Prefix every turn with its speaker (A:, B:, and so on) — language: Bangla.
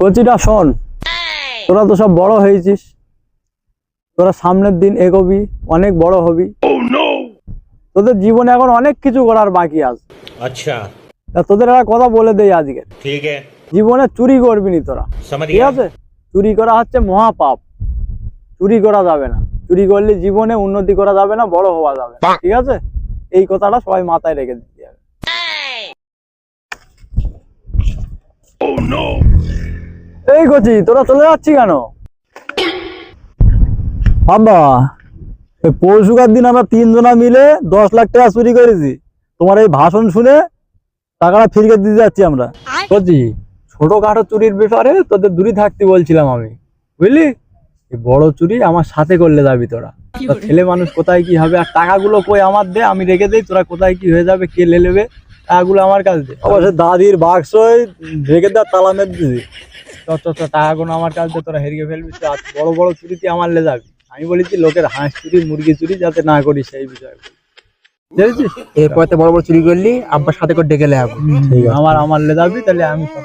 A: কচিটা শোন, তোরা তো সব বড় হয়েছিস, তোরা সামনের দিন এগোবি, অনেক বড় হবি। তোদের জীবনে এখন অনেক কিছু করার বাকি আছে।
B: अच्छा
A: তা তোদের একটা কথা বলে দেই আজকে,
B: ठीक है
A: জীবনে চুরি করবি নি তোরা,
B: समझ
A: ঠিক
B: गया
A: আছে? চুরি করা হচ্ছে মহাপাপ, চুরি করা যাবে না। চুরি করলে জীবনে উন্নতি করা যাবে না, বড় হওয়া যাবে না, ঠিক আছে? এই কথাটা সবাই মাথায় রেখে দিতে হবে। এই কচি, তোরা চলে যাচ্ছি কেন? বাবা, পরশুকার দিন আমরা 3 জনা মিলে 10 লাখ টাকা চুরি করেছি। তোমার এই ভাষণ শুনে টাকাটা ফিরিয়ে দিতে যাচ্ছি আমরা। কচি, ছোটখাটো চুরির ব্যাপারে তোদের দূরে থাকতে বলছিলাম আমি, বুঝলি? এই বড় চুরি আমার সাথে করলে যাবি তোরা। তা ছেলে মানুষ কোথায় কি হবে, আর টাকাগুলো কই আমার দে, আমি রেখে দেই। তোরা কোথায় কি হয়ে যাবে, কে নেবে, টাকাগুলো আমার কাছে দে। অবশ্য দাদির বাক্সই রেখে দেওয়ার তালা মেরে দিছি। টাকাগুলো আমার কাছে দে, তোরা হেরিয়ে ফেলবি। বড় বড় চুরিতে আমার লে যাবি। আমি বলেছি লোকের হাঁস চুরি, মুরগি চুরি যাতে না করিস, সেই বিষয়ে
C: এরপর বড় বড় চুরি করলি আব্বার সাথে করে ডেকে লে
A: আমার লে যাবি, তাহলে আমি সব